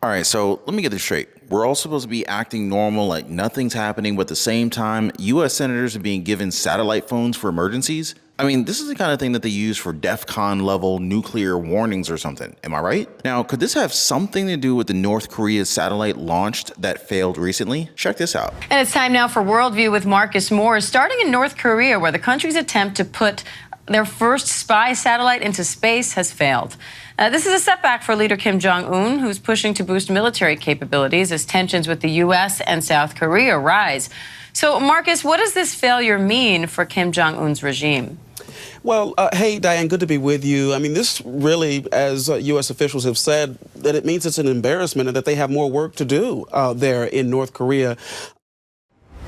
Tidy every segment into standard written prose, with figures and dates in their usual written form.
All right, so let me get this straight. We're all supposed to be acting normal, like nothing's happening, but at the same time, U.S. senators are being given satellite phones for emergencies? I mean, this is the kind of thing that they use for DEFCON level nuclear warnings or something. Am I right? Now, could this have something to do with the North Korea satellite launched that failed recently? Check this out. And it's time now for Worldview with Marcus Moore, starting in North Korea, where the country's attempt to put their first spy satellite into space has failed. This is a setback for leader Kim Jong-un, who's pushing to boost military capabilities as tensions with the U.S. and South Korea rise. So, Marcus, what does this failure mean for Kim Jong-un's regime? Well, hey, Diane, good to be with you. I mean, this really, as U.S. officials have said, that it means it's an embarrassment and that they have more work to do there in North Korea.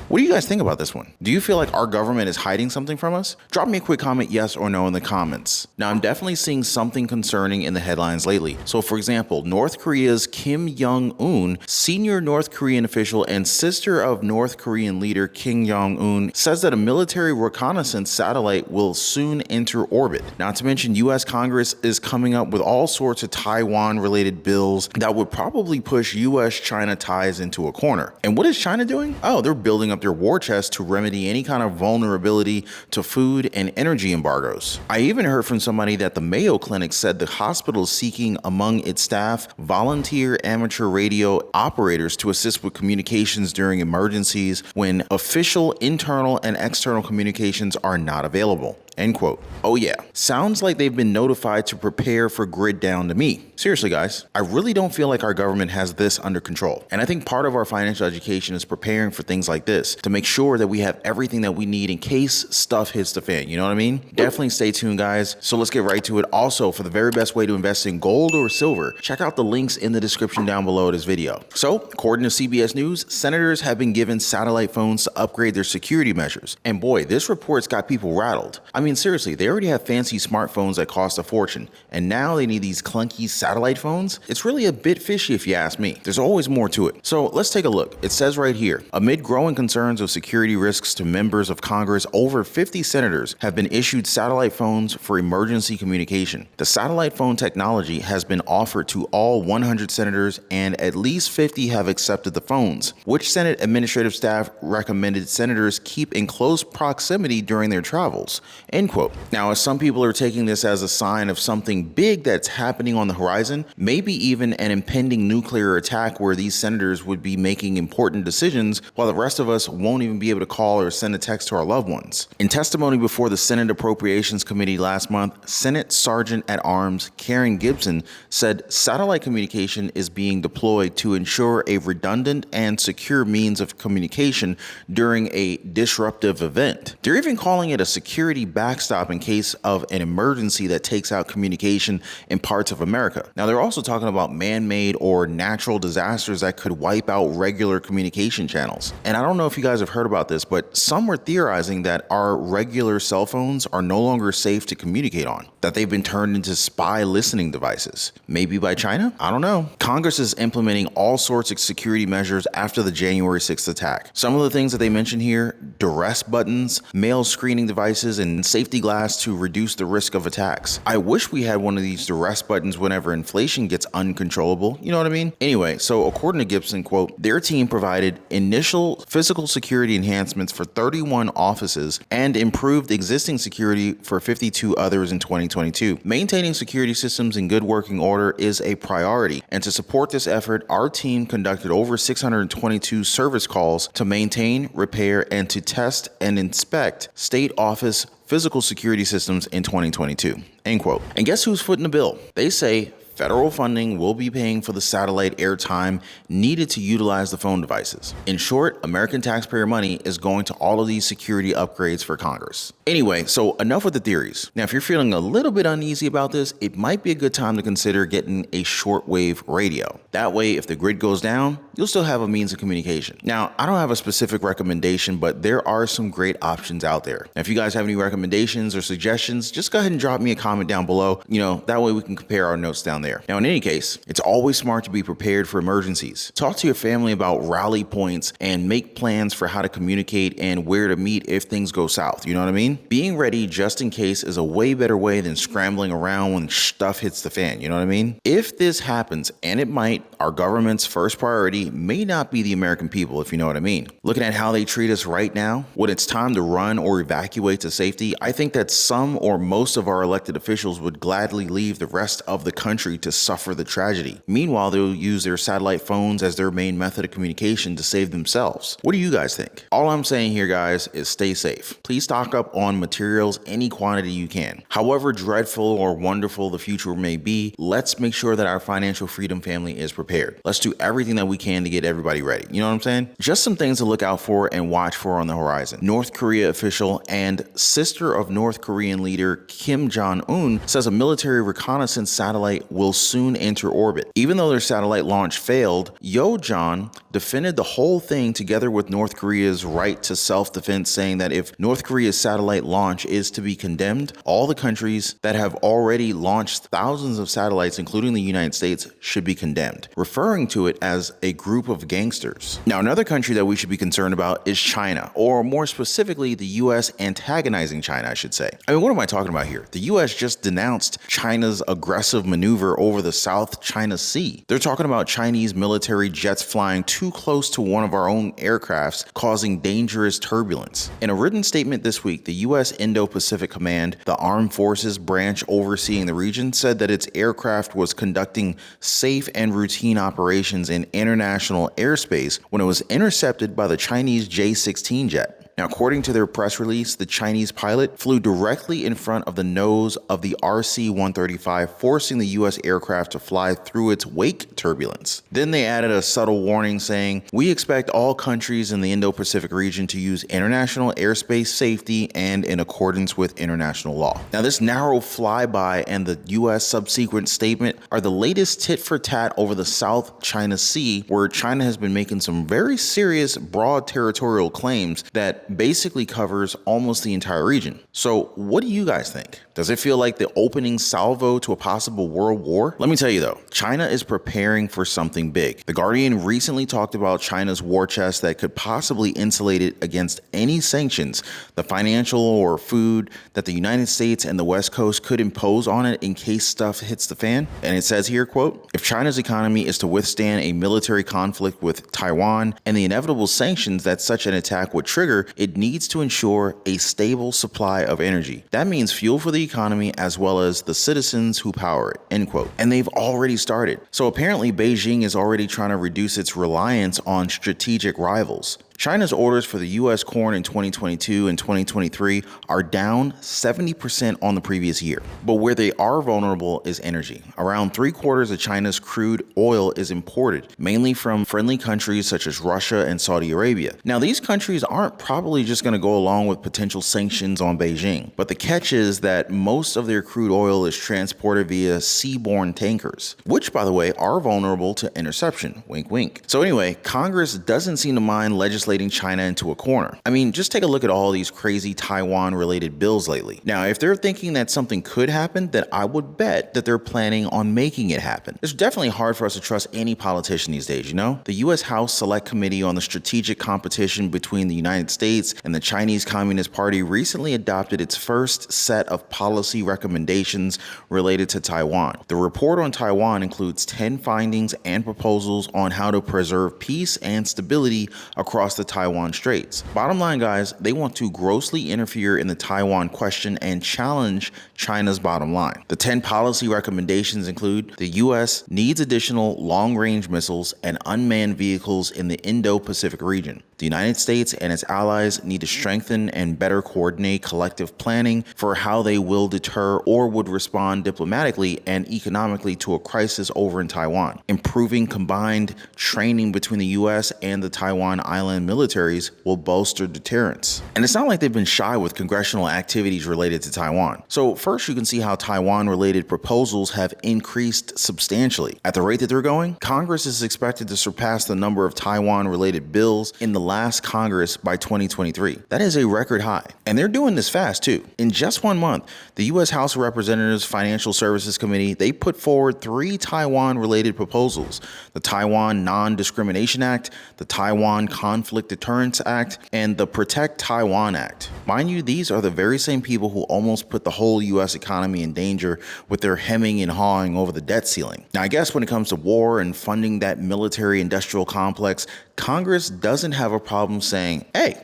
What do you guys think about this one? Do you feel like our government is hiding something from us? Drop me a quick comment, yes or no, in the comments. Now, I'm definitely seeing something concerning in the headlines lately. So, for example, North Korea's Kim Jong-un, senior North Korean official and sister of North Korean leader Kim Jong-un, says that a military reconnaissance satellite will soon enter orbit. Not to mention, U.S. Congress is coming up with all sorts of Taiwan-related bills that would probably push U.S.-China ties into a corner. And what is China doing? Oh, they're building up their war chest to remedy any kind of vulnerability to food and energy embargoes. I even heard from somebody that the Mayo Clinic said the hospital is seeking among its staff volunteer amateur radio operators to assist with communications during emergencies when official internal and external communications are not available. End quote. Oh yeah, sounds like they've been notified to prepare for grid down to me. Seriously guys, I really don't feel like our government has this under control. And I think part of our financial education is preparing for things like this to make sure that we have everything that we need in case stuff hits the fan, you know what I mean? Definitely stay tuned guys. So let's get right to it. Also, for the very best way to invest in gold or silver, check out the links in the description down below this video. So, according to CBS News, senators have been given satellite phones to upgrade their security measures. And boy, this report's got people rattled. I mean, seriously, they already have fancy smartphones that cost a fortune, and now they need these clunky satellite phones? It's really a bit fishy if you ask me. There's always more to it. So let's take a look. It says right here, amid growing concerns of security risks to members of Congress, over 50 senators have been issued satellite phones for emergency communication. The satellite phone technology has been offered to all 100 senators, and at least 50 have accepted the phones, which Senate administrative staff recommended senators keep in close proximity during their travels. End quote. Now, as some people are taking this as a sign of something big that's happening on the horizon, maybe even an impending nuclear attack where these senators would be making important decisions while the rest of us won't even be able to call or send a text to our loved ones. In testimony before the Senate Appropriations Committee last month, Senate Sergeant at Arms Karen Gibson said satellite communication is being deployed to ensure a redundant and secure means of communication during a disruptive event. They're even calling it a security backstop in case of an emergency that takes out communication in parts of America. Now, they're also talking about man-made or natural disasters that could wipe out regular communication channels. And I don't know if you guys have heard about this, but some were theorizing that our regular cell phones are no longer safe to communicate on, that they've been turned into spy listening devices. Maybe by China? I don't know. Congress is implementing all sorts of security measures after the January 6th attack. Some of the things that they mentioned here, duress buttons, mail screening devices, and safety glass to reduce the risk of attacks. I wish we had one of these duress buttons whenever inflation gets uncontrollable, you know what I mean? Anyway, so according to Gibson, quote, their team provided initial physical security enhancements for 31 offices and improved existing security for 52 others in 2022. Maintaining security systems in good working order is a priority, and to support this effort, our team conducted over 622 service calls to maintain, repair, and to test and inspect state office physical security systems in 2022, end quote. And guess who's footing the bill? They say federal funding will be paying for the satellite airtime needed to utilize the phone devices. In short, American taxpayer money is going to all of these security upgrades for Congress. Anyway, so enough with the theories. Now, if you're feeling a little bit uneasy about this, it might be a good time to consider getting a shortwave radio. That way, if the grid goes down, you'll still have a means of communication. Now, I don't have a specific recommendation, but there are some great options out there. Now, if you guys have any recommendations or suggestions, just go ahead and drop me a comment down below. That way we can compare our notes down there. Now, in any case, it's always smart to be prepared for emergencies. Talk to your family about rally points and make plans for how to communicate and where to meet if things go south. You know what I mean? Being ready just in case is a way better way than scrambling around when stuff hits the fan. You know what I mean? If this happens, and it might, our government's first priority may not be the American people, if you know what I mean. Looking at how they treat us right now, when it's time to run or evacuate to safety, I think that some or most of our elected officials would gladly leave the rest of the country to suffer the tragedy. Meanwhile, they'll use their satellite phones as their main method of communication to save themselves. What do you guys think? All I'm saying here, guys, is stay safe. Please stock up on materials any quantity you can. However dreadful or wonderful the future may be, let's make sure that our financial freedom family is prepared. Let's do everything that we can to get everybody ready. You know what I'm saying? Just some things to look out for and watch for on the horizon. North Korea official and sister of North Korean leader Kim Jong-un says a military reconnaissance satellite will soon enter orbit. Even though their satellite launch failed, Yo-jon defended the whole thing together with North Korea's right to self-defense, saying that if North Korea's satellite launch is to be condemned, all the countries that have already launched thousands of satellites, including the United States, should be condemned, referring to it as a group of gangsters. Now, another country that we should be concerned about is China, or more specifically, the U.S. antagonizing China, I should say. I mean, what am I talking about here? The U.S. just denounced China's aggressive maneuver over the South China Sea. They're talking about Chinese military jets flying too close to one of our own aircrafts, causing dangerous turbulence. In a written statement this week, the U.S. Indo-Pacific Command, the armed forces branch overseeing the region, said that its aircraft was conducting safe and routine operations in international airspace when it was intercepted by the Chinese J-16 jet. Now, according to their press release, the Chinese pilot flew directly in front of the nose of the RC-135, forcing the U.S. aircraft to fly through its wake turbulence. Then they added a subtle warning saying, "We expect all countries in the Indo-Pacific region to use international airspace safety and in accordance with international law." Now, this narrow flyby and the U.S. subsequent statement are the latest tit-for-tat over the South China Sea, where China has been making some very serious, broad territorial claims that basically covers almost the entire region. So what do you guys think? Does it feel like the opening salvo to a possible world war? Let me tell you though, China is preparing for something big. The Guardian recently talked about China's war chest that could possibly insulate it against any sanctions, the financial or food that the United States and the West Coast could impose on it in case stuff hits the fan. And it says here, quote, "If China's economy is to withstand a military conflict with Taiwan and the inevitable sanctions that such an attack would trigger, it needs to ensure a stable supply of energy. That means fuel for the economy as well as the citizens who power it," end quote. And they've already started. So apparently Beijing is already trying to reduce its reliance on strategic rivals. China's orders for the U.S. corn in 2022 and 2023 are down 70% on the previous year. But where they are vulnerable is energy. Around 3/4 of China's crude oil is imported, mainly from friendly countries such as Russia and Saudi Arabia. Now, these countries aren't probably just going to go along with potential sanctions on Beijing. But the catch is that most of their crude oil is transported via seaborne tankers, which, by the way, are vulnerable to interception. Wink, wink. So anyway, Congress doesn't seem to mind legislating China into a corner. I mean, just take a look at all these crazy Taiwan-related bills lately. Now, if they're thinking that something could happen, then I would bet that they're planning on making it happen. It's definitely hard for us to trust any politician these days, you know? The U.S. House Select Committee on the Strategic Competition between the United States and the Chinese Communist Party recently adopted its first set of policy recommendations related to Taiwan. The report on Taiwan includes 10 findings and proposals on how to preserve peace and stability across the Taiwan Straits. Bottom line, guys, they want to grossly interfere in the Taiwan question and challenge China's bottom line. The 10 policy recommendations include the U.S. needs additional long-range missiles and unmanned vehicles in the Indo-Pacific region. The United States and its allies need to strengthen and better coordinate collective planning for how they will deter or would respond diplomatically and economically to a crisis over in Taiwan. Improving combined training between the U.S. and the Taiwan Island own militaries will bolster deterrence. And it's not like they've been shy with congressional activities related to Taiwan. So first, you can see how Taiwan-related proposals have increased substantially. At the rate that they're going, Congress is expected to surpass the number of Taiwan-related bills in the last Congress by 2023. That is a record high. And they're doing this fast, too. In just 1 month, the U.S. House of Representatives Financial Services Committee, they put forward 3 Taiwan-related proposals: the Taiwan Non-Discrimination Act, the Taiwan Conflict Deterrence Act, and the Protect Taiwan Act. Mind you, these are the very same people who almost put the whole U.S. economy in danger with their hemming and hawing over the debt ceiling. Now, I guess when it comes to war and funding that military-industrial complex, Congress doesn't have a problem saying, hey,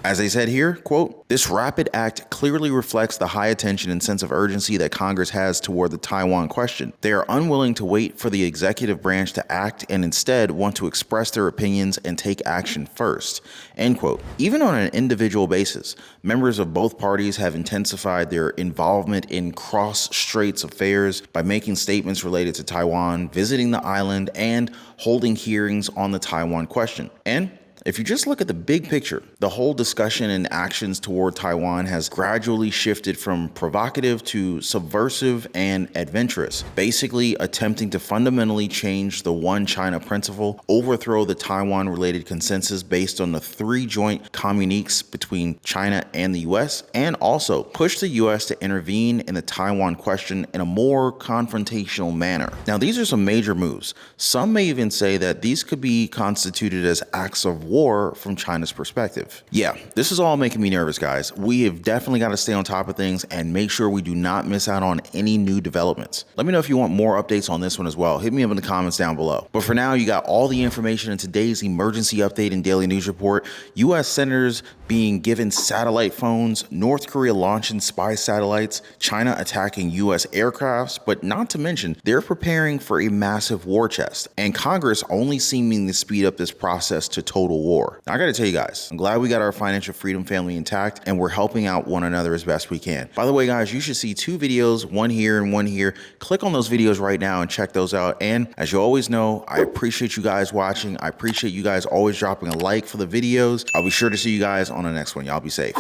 as they said here, quote, "This rapid act clearly reflects the high attention and sense of urgency that Congress has toward the Taiwan question. They are unwilling to wait for the executive branch to act and instead want to express their opinions and take action first." End quote. Even on an individual basis, members of both parties have intensified their involvement in cross-straits affairs by making statements related to Taiwan, visiting the island, and holding hearings on the Taiwan question. And if you just look at the big picture, the whole discussion and actions toward Taiwan has gradually shifted from provocative to subversive and adventurous, basically attempting to fundamentally change the One China principle, overthrow the Taiwan-related consensus based on the 3 joint communiques between China and the U.S., and also push the U.S. to intervene in the Taiwan question in a more confrontational manner. Now, these are some major moves. Some may even say that these could be constituted as acts of war from China's perspective. Yeah, this is all making me nervous, guys. We have definitely got to stay on top of things and make sure we do not miss out on any new developments. Let me know if you want more updates on this one as well. Hit me up in the comments down below. But for now, you got all the information in today's emergency update and daily news report. U.S. senators being given satellite phones, North Korea launching spy satellites, China attacking U.S. aircrafts, but not to mention, they're preparing for a massive war chest, and Congress only seeming to speed up this process to total war. Now, I gotta tell you guys, I'm glad we got our financial freedom family intact and we're helping out one another as best we can. By the way, guys, you should see 2 videos, one here and one here. Click on those videos right now and check those out. And as you always know, I appreciate you guys watching. I appreciate you guys always dropping a like for the videos. I'll be sure to see you guys on the next one. Y'all be safe.